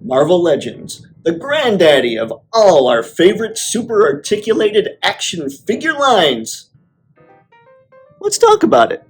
Marvel Legends, the granddaddy of all our favorite super articulated action figure lines. Let's talk about it.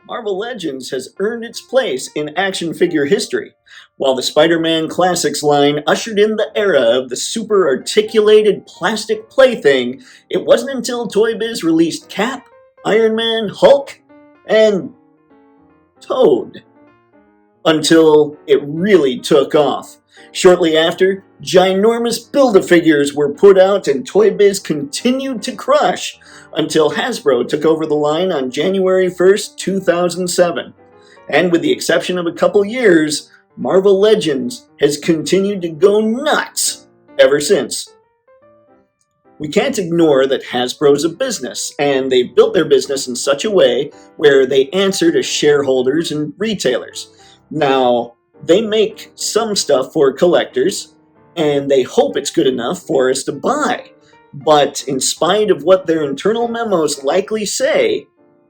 Marvel Legends has earned its place in action figure history. While the Spider-Man Classics line ushered in the era of the super articulated plastic plaything, it wasn't until Toypixx released Cap, Iron Man, Hulk, and Toad until it really took off. Shortly after, ginormous Build-A-Figures were put out and Toypixx continued to crush until Hasbro took over the line on January 1st, 2007. And with the exception of a couple years, Marvel Legends has continued to go nuts ever since. We can't ignore that Hasbro's a business, and they've built their business in such a way where they answer to shareholders and retailers. Now, they make some stuff for collectors, and they hope it's good enough for us to buy. But in spite of what their internal memos likely say,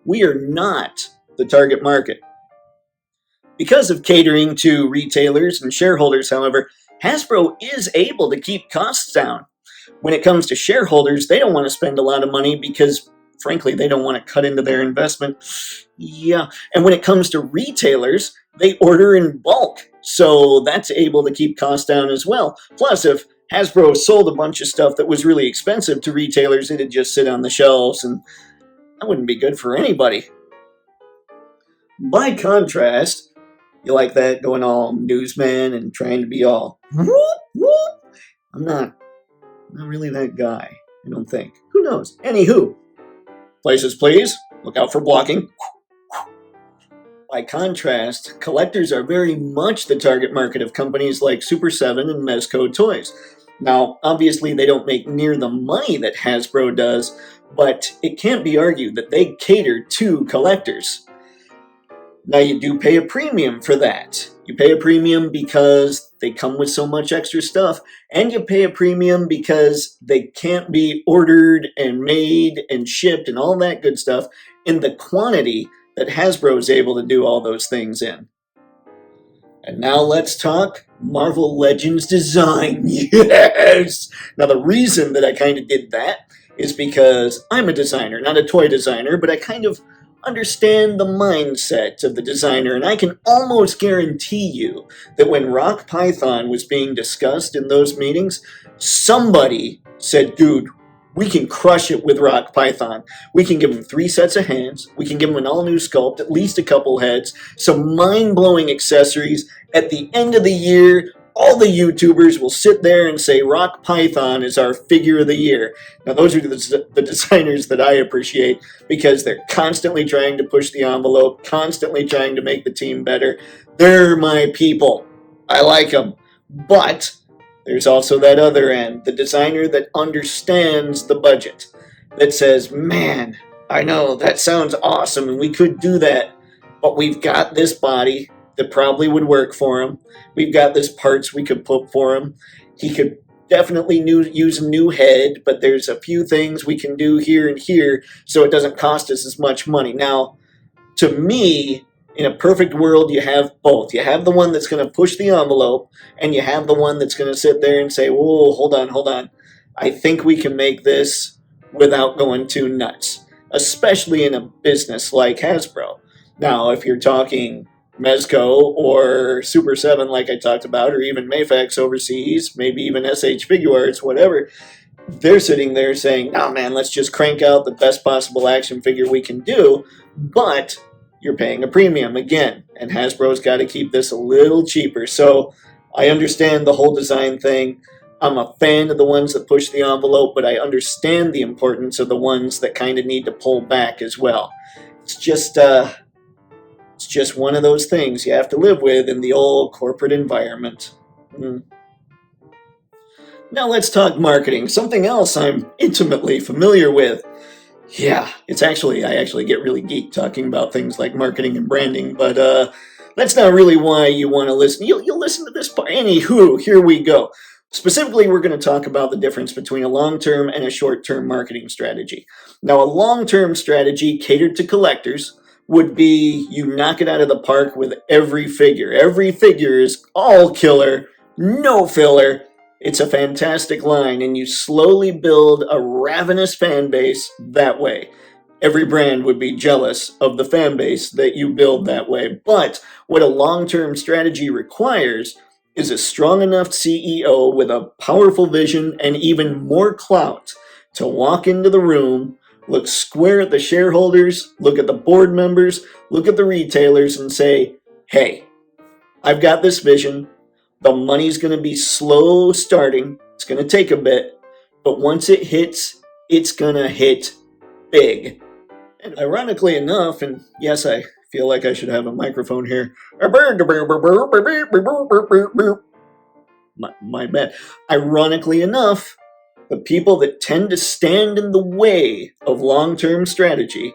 we are not the target market. Because of catering to retailers and shareholders, however, Hasbro is able to keep costs down. When it comes to shareholders, they don't want to spend a lot of money because, frankly, they don't want to cut into their investment. Yeah, and when it comes to retailers, they order in bulk, so that's able to keep costs down as well. Plus, if Hasbro sold a bunch of stuff that was really expensive to retailers, it'd just sit on the shelves, and that wouldn't be good for anybody. By contrast, you like that, going all newsman and trying to be all, whoop, whoop? I'm not really that guy, I don't think. Who knows? Anywho, places please, look out for blocking. By contrast, collectors are very much the target market of companies like Super 7 and Mezco Toys. Now, obviously they don't make near the money that Hasbro does, but it can't be argued that they cater to collectors. Now, you do pay a premium for that. You pay a premium because they come with so much extra stuff, and you pay a premium because they can't be ordered and made and shipped and all that good stuff in the quantity that Hasbro is able to do all those things in. And now let's talk Marvel Legends design. Yes! Now, the reason that I kind of did that is because I'm a designer, not a toy designer, but I kind of understand the mindset of the designer, and I can almost guarantee you that when Rock Python was being discussed in those meetings, somebody said, dude, we can crush it with Rock Python. We can give him 3 sets of hands. We can give him an all-new sculpt, at least a couple heads, some mind-blowing accessories. At the end of the year, all the YouTubers will sit there and say Rock Python is our figure of the year. Now, those are the designers that I appreciate because they're constantly trying to push the envelope, constantly trying to make the team better. They're my people. I like them. But there's also that other end, the designer that understands the budget, that says, man, I know, that sounds awesome, and we could do that, but we've got this body that probably would work for him. We've got this parts we could put for him. He could definitely use a new head, but there's a few things we can do here and here so it doesn't cost us as much money. Now, to me, in a perfect world, you have both. You have the one that's going to push the envelope, and you have the one that's going to sit there and say, whoa, hold on. I think we can make this without going too nuts, especially in a business like Hasbro. Now, if you're talking Mezco or Super 7 like I talked about, or even Mayfax overseas, maybe even SH Figuarts, whatever, they're sitting there saying, no, man, let's just crank out the best possible action figure we can do, but you're paying a premium again, and Hasbro's got to keep this a little cheaper. So I understand the whole design thing. I'm a fan of the ones that push the envelope, but I understand the importance of the ones that kind of need to pull back as well. It's just It's just one of those things you have to live with in the old corporate environment. Now let's talk marketing, something else I'm intimately familiar with. Yeah, I actually get really geeked talking about things like marketing and branding, but that's not really why you want to listen. You'll listen to this part. Anywho, here we go. Specifically, we're going to talk about the difference between a long-term and a short-term marketing strategy. Now, a long-term strategy catered to collectors would be you knock it out of the park with every figure. Every figure is all killer, no filler. It's a fantastic line, and you slowly build a ravenous fan base that way. Every brand would be jealous of the fan base that you build that way. But what a long-term strategy requires is a strong enough CEO with a powerful vision and even more clout to walk into the room, look square at the shareholders, look at the board members, look at the retailers, and say, hey, I've got this vision. The money's going to be slow starting. It's going to take a bit. But once it hits, it's going to hit big. And ironically enough, and yes, I feel like I should have a microphone here. My bad. Ironically enough, the people that tend to stand in the way of long-term strategy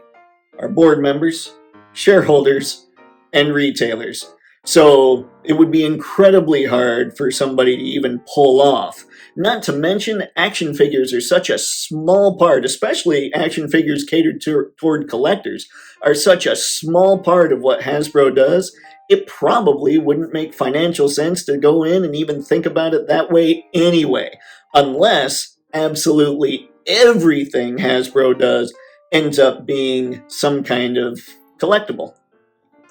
are board members, shareholders, and retailers. So it would be incredibly hard for somebody to even pull off. Not to mention, action figures are such a small part, especially action figures catered toward collectors, are such a small part of what Hasbro does. It probably wouldn't make financial sense to go in and even think about it that way anyway, unless absolutely everything Hasbro does ends up being some kind of collectible.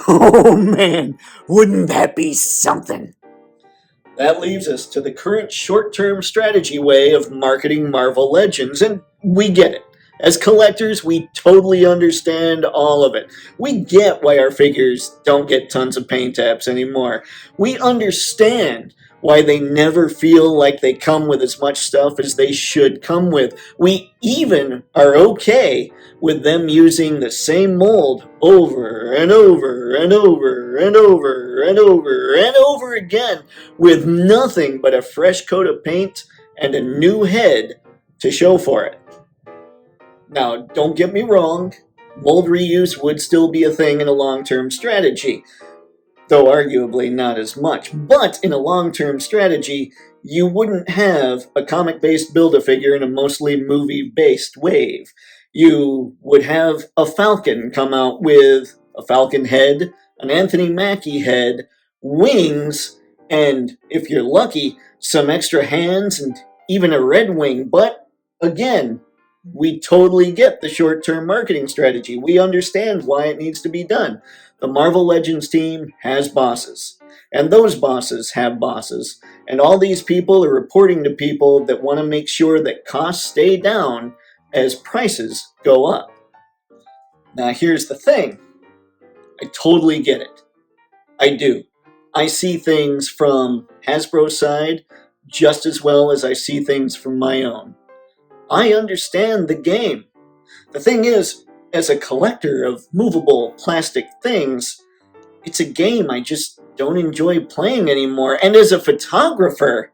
Oh man, wouldn't that be something? That leaves us to the current short-term strategy way of marketing Marvel Legends, and we get it. As collectors, we totally understand all of it. We get why our figures don't get tons of paint apps anymore. We understand why they never feel like they come with as much stuff as they should come with. We even are okay with them using the same mold over and over and over and over and over and over again with nothing but a fresh coat of paint and a new head to show for it. Now, don't get me wrong, mold reuse would still be a thing in a long-term strategy, though arguably not as much. But in a long-term strategy, you wouldn't have a comic-based Build-A-Figure in a mostly movie-based wave. You would have a Falcon come out with a Falcon head, an Anthony Mackie head, wings, and, if you're lucky, some extra hands and even a Red Wing. But, again, we totally get the short-term marketing strategy. We understand why it needs to be done. The Marvel Legends team has bosses, and those bosses have bosses, and all these people are reporting to people that want to make sure that costs stay down as prices go up. Now here's the thing. I totally get it. I do. I see things from Hasbro's side just as well as I see things from my own. I understand the game. The thing is, as a collector of movable plastic things, it's a game I just don't enjoy playing anymore. And as a photographer,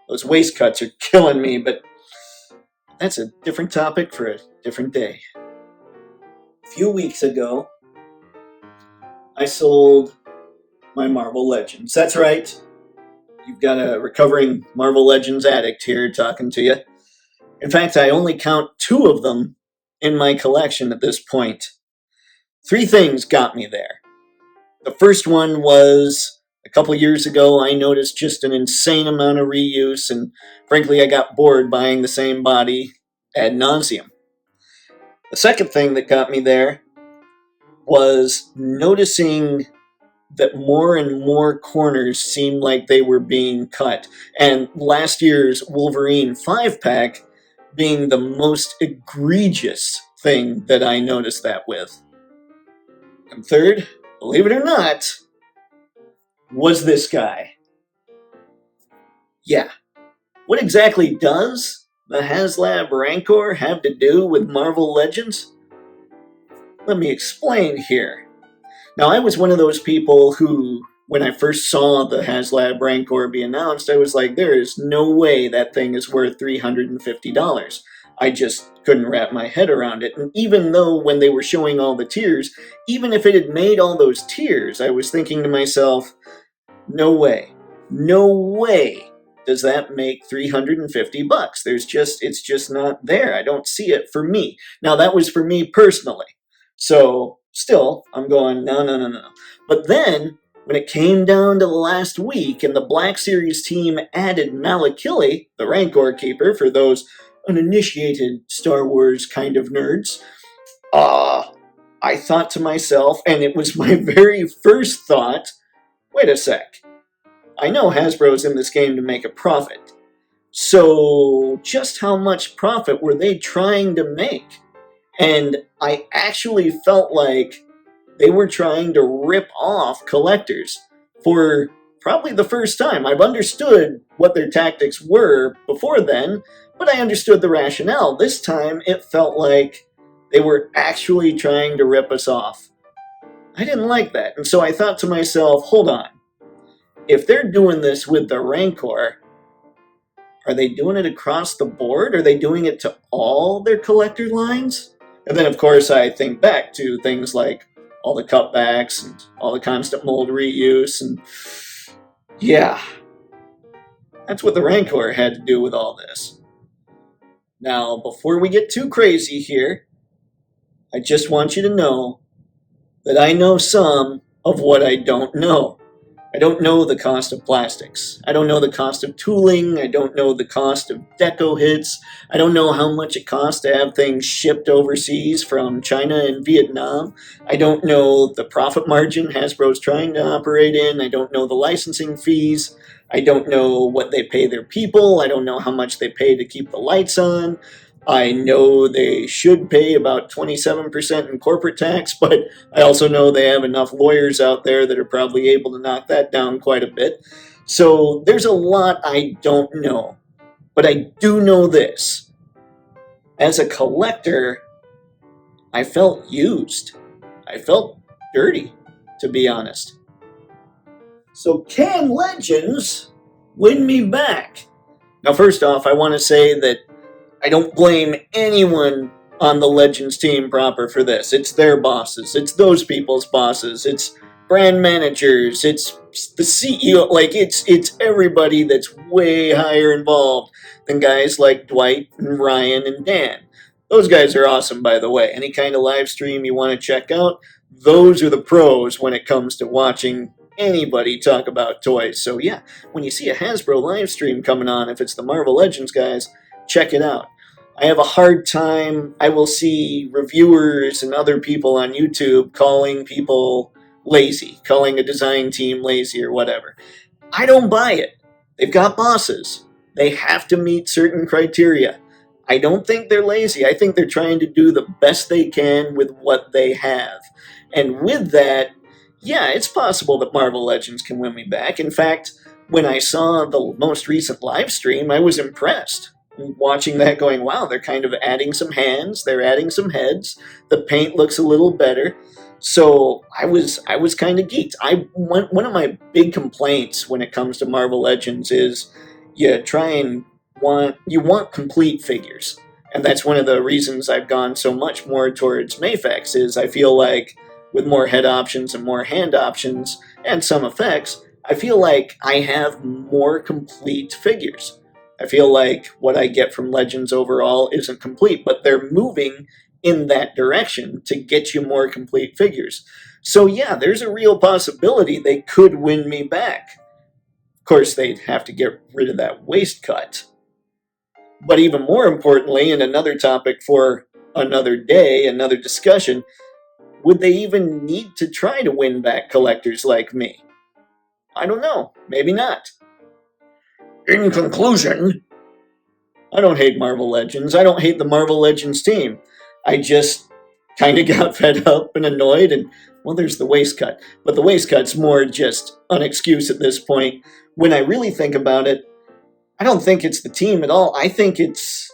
those waist cuts are killing me, but that's a different topic for a different day. A few weeks ago, I sold my Marvel Legends. That's right. You've got a recovering Marvel Legends addict here talking to you. In fact, I only count 2 of them in my collection at this point. 3 things got me there. The first one was a couple years ago, I noticed just an insane amount of reuse, and frankly, I got bored buying the same body ad nauseum. The second thing that got me there was noticing that more and more corners seemed like they were being cut, and last year's Wolverine 5-pack being the most egregious thing that I noticed that with. And third, believe it or not, was this guy. Yeah. What exactly does the HasLab Rancor have to do with Marvel Legends? Let me explain here. Now, I was one of those people who, when I first saw the HasLab Rancor be announced, I was like, there is no way that thing is worth $350. I just couldn't wrap my head around it. And even though when they were showing all the tiers, even if it had made all those tiers, I was thinking to myself, no way. No way does that make $350. It's just not there. I don't see it for me. Now, that was for me personally. So still, I'm going, no, no, no, no. But then, when it came down to the last week and the Black Series team added Malakili, the Rancor Keeper, for those uninitiated Star Wars kind of nerds, I thought to myself, and it was my very first thought, wait a sec. I know Hasbro's in this game to make a profit. So just how much profit were they trying to make? And I actually felt like they were trying to rip off collectors for probably the first time. I've understood what their tactics were before then, but I understood the rationale. This time it felt like they were actually trying to rip us off. I didn't like that, and so I thought to myself, hold on. If they're doing this with the Rancor, are they doing it across the board? Are they doing it to all their collector lines? And then, of course, I think back to things like all the cutbacks and all the constant mold reuse, and yeah, that's what the Rancor had to do with all this. Now, before we get too crazy here, I just want you to know that I know some of what I don't know. I don't know the cost of plastics. I don't know the cost of tooling. I don't know the cost of deco hits. I don't know how much it costs to have things shipped overseas from China and Vietnam. I don't know the profit margin Hasbro's trying to operate in. I don't know the licensing fees. I don't know what they pay their people. I don't know how much they pay to keep the lights on. I know they should pay about 27% in corporate tax, but I also know they have enough lawyers out there that are probably able to knock that down quite a bit. So there's a lot I don't know. But I do know this. As a collector, I felt used. I felt dirty, to be honest. So can Legends win me back? Now, first off, I want to say that I don't blame anyone on the Legends team proper for this. It's their bosses. It's those people's bosses. It's brand managers. It's the CEO. Like, it's everybody that's way higher involved than guys like Dwight and Ryan and Dan. Those guys are awesome, by the way. Any kind of live stream you want to check out, those are the pros when it comes to watching anybody talk about toys. So yeah, when you see a Hasbro live stream coming on, if it's the Marvel Legends guys, check it out. I have a hard time. I will see reviewers and other people on YouTube calling people lazy, calling a design team lazy or whatever. I don't buy it. They've got bosses. They have to meet certain criteria. I don't think they're lazy. I think they're trying to do the best they can with what they have. And with that, yeah, it's possible that Marvel Legends can win me back. In fact, when I saw the most recent live stream, I was impressed. Watching that going, wow, they're kind of adding some hands, they're adding some heads, the paint looks a little better. So I was kind of geeked. One of my big complaints when it comes to Marvel Legends is you want complete figures. And that's one of the reasons I've gone so much more towards Mafex is I feel like with more head options and more hand options and some effects, I feel like I have more complete figures. I feel like what I get from Legends overall isn't complete, but they're moving in that direction to get you more complete figures. So yeah, there's a real possibility they could win me back. Of course, they'd have to get rid of that waist cut. But even more importantly, and another topic for another day, another discussion, would they even need to try to win back collectors like me? I don't know. Maybe not. In conclusion, I don't hate Marvel Legends. I don't hate the Marvel Legends team. I just kind of got fed up and annoyed, and, well, there's the waist cut. But the waist cut's more just an excuse at this point. When I really think about it, I don't think it's the team at all. I think it's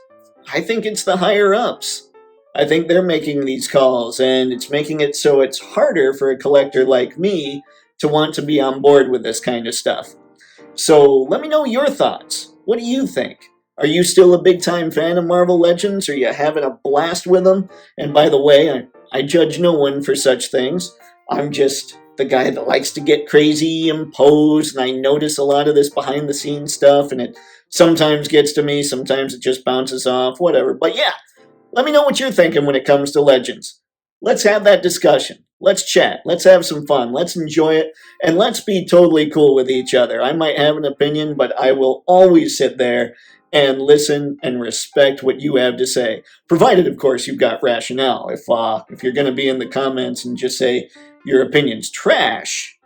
the higher ups. I think they're making these calls, and it's making it so it's harder for a collector like me to want to be on board with this kind of stuff. So let me know your thoughts. What do you think? Are you still a big time fan of Marvel Legends? Are you having a blast with them? And by the way, I judge no one for such things. I'm just the guy that likes to get crazy and pose, and I notice a lot of this behind the scenes stuff, and it sometimes gets to me, sometimes it just bounces off, whatever. But yeah, let me know what you're thinking when it comes to Legends. Let's have that discussion. Let's chat. Let's have some fun. Let's enjoy it. And let's be totally cool with each other. I might have an opinion, but I will always sit there and listen and respect what you have to say. Provided, of course, you've got rationale. If you're going to be in the comments and just say your opinion's trash,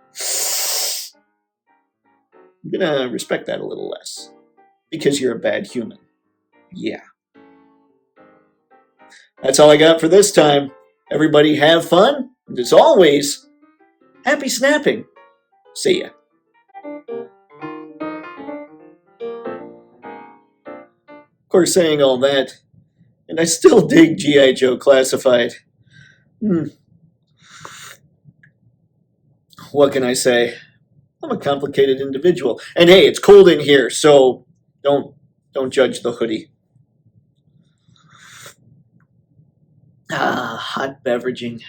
I'm going to respect that a little less. Because you're a bad human. Yeah. That's all I got for this time. Everybody have fun, and as always, happy snapping. See ya. Of course, saying all that, and I still dig G.I. Joe Classified. What can I say? I'm a complicated individual. And hey, it's cold in here, so don't judge the hoodie. Hot beveraging.